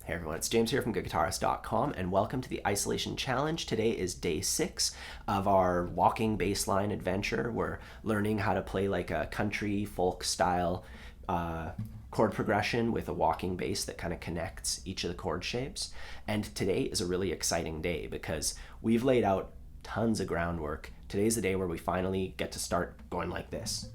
Hey everyone, it's James here from GoodGuitarist.com and welcome to the Isolation Challenge. Today is day 6 of our walking bassline adventure. We're learning how to play like a country folk style chord progression with a walking bass that kind of connects each of the chord shapes. And today is a really exciting day because we've laid out tons of groundwork. Today's the day where we finally get to start going like this.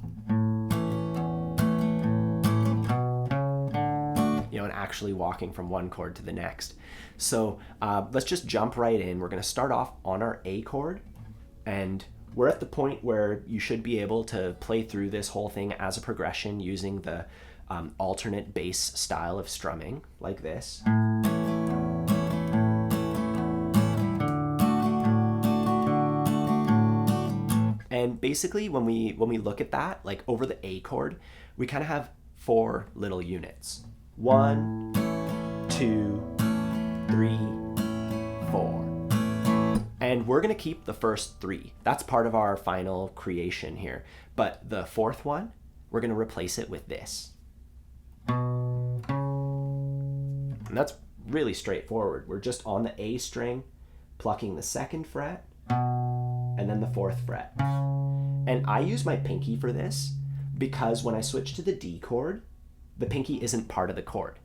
And actually walking from one chord to the next. So let's just jump right in. We're going to start off on our A chord, and we're at the point where you should be able to play through this whole thing as a progression using the alternate bass style of strumming, like this. And basically when we look at that, like over the A chord, we kind of have 4 little units. 1, 2, 3, 4. And we're going to keep the first 3. That's part of our final creation here. But the 4th one, we're going to replace it with this. And that's really straightforward. We're just on the A string, plucking the 2nd fret, and then the 4th fret. And I use my pinky for this because when I switch to the D chord, the pinky isn't part of the chord,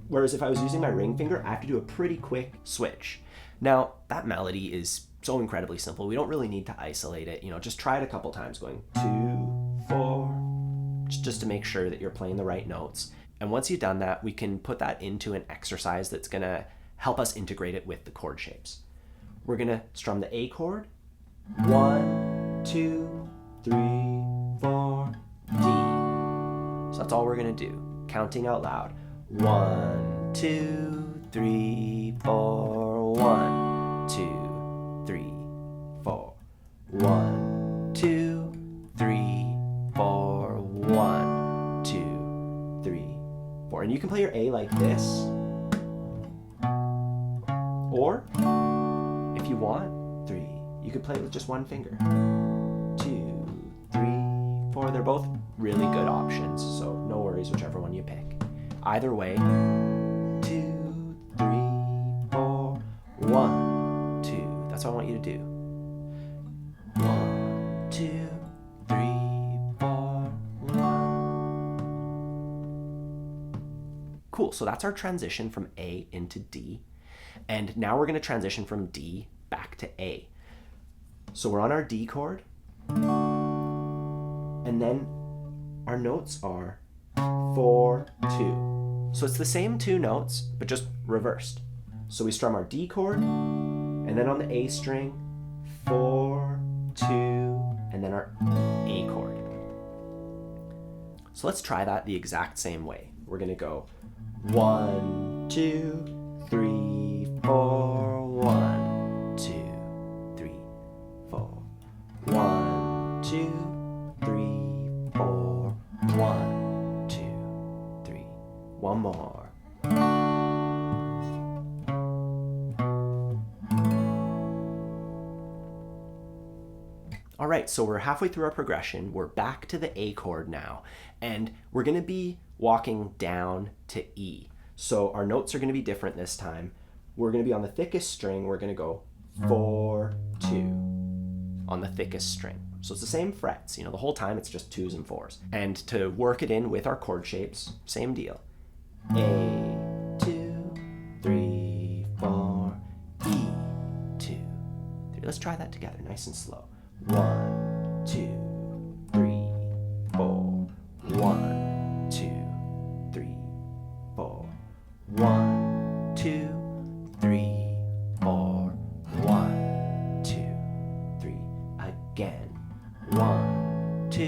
whereas if I was using my ring finger, I have to do a pretty quick switch. Now, that melody is so incredibly simple. We don't really need to isolate it. Just try it a couple times going 2, 4, just to make sure that you're playing the right notes. And once you've done that, we can put that into an exercise that's gonna help us integrate it with the chord shapes. We're gonna strum the A chord, 1, 2, 3, 4, D. So that's all we're gonna do. Counting out loud. 1, 2, 3, 4. 1, 2, 3, 4. 1, 2, 3, 4. 1, 2, 3, 4. And you can play your A like this. Or, if you want, 3. You could play it with just one finger. 2, 3, 4. They're both really good options, so no worries, whichever one you pick. Either way, 2, 3, 4, 1, 2. That's what I want you to do. 1, 2, 3, 4, 1. Cool, so that's our transition from A into D. And now we're going to transition from D back to A. So we're on our D chord, and then our notes are 4, 2. So it's the same 2 notes, but just reversed. So we strum our D chord, and then on the A string, 4, 2, and then our A chord. So let's try that the exact same way. We're gonna go 1, 2, 3, 4, 1, 2, 3, 4. 1, 2, 3, 4. 1, 2, 3. One more. All right, so we're halfway through our progression. We're back to the A chord now, and we're going to be walking down to E. So our notes are going to be different this time. We're going to be on the thickest string. We're going to go 4, 2 on the thickest string. So it's the same frets, the whole time it's just 2s and 4s. And to work it in with our chord shapes, same deal. A, 2, 3, 4, E, 2, 3. Let's try that together, nice and slow. 1, 2, 3, 4. 1, 2, 3, 4. 1, 2, 3, 4. 1, 2, 3. Again. 1, 2.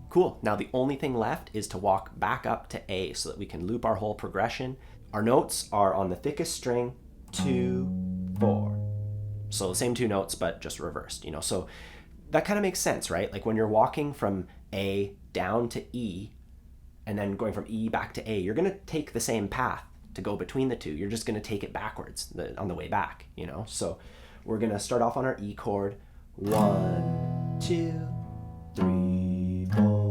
Cool. Now the only thing left is to walk back up to A so that we can loop our whole progression. Our notes are on the thickest string, 2, 4. So the same 2 notes, but just reversed, So that kind of makes sense, right? Like when you're walking from A down to E and then going from E back to A, you're going to take the same path to go between the 2. You're just going to take it backwards on the way back, So we're going to start off on our E chord. 1, 2, 3, 4.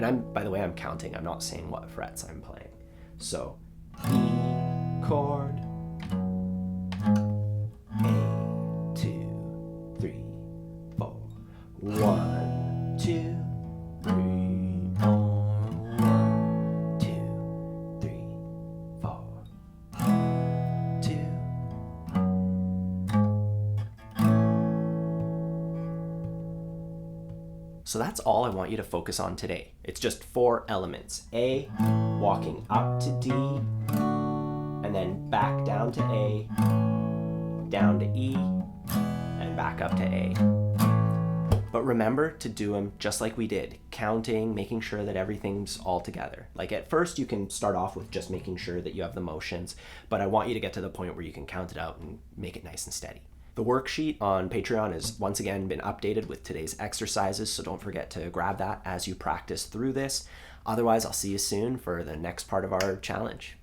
And by the way, I'm counting. I'm not saying what frets I'm playing. So E chord, A, 2, 3, 4. 1, 2, 3, 4. 1, 2, 3, 4. 2. So that's all I want you to focus on today. It's just 4 elements. A, walking up to D, and then back down to A, down to E, and back up to A. But remember to do them just like we did, counting, making sure that everything's all together. Like at first you can start off with just making sure that you have the motions, but I want you to get to the point where you can count it out and make it nice and steady. The worksheet on Patreon has once again been updated with today's exercises, so don't forget to grab that as you practice through this. Otherwise, I'll see you soon for the next part of our challenge.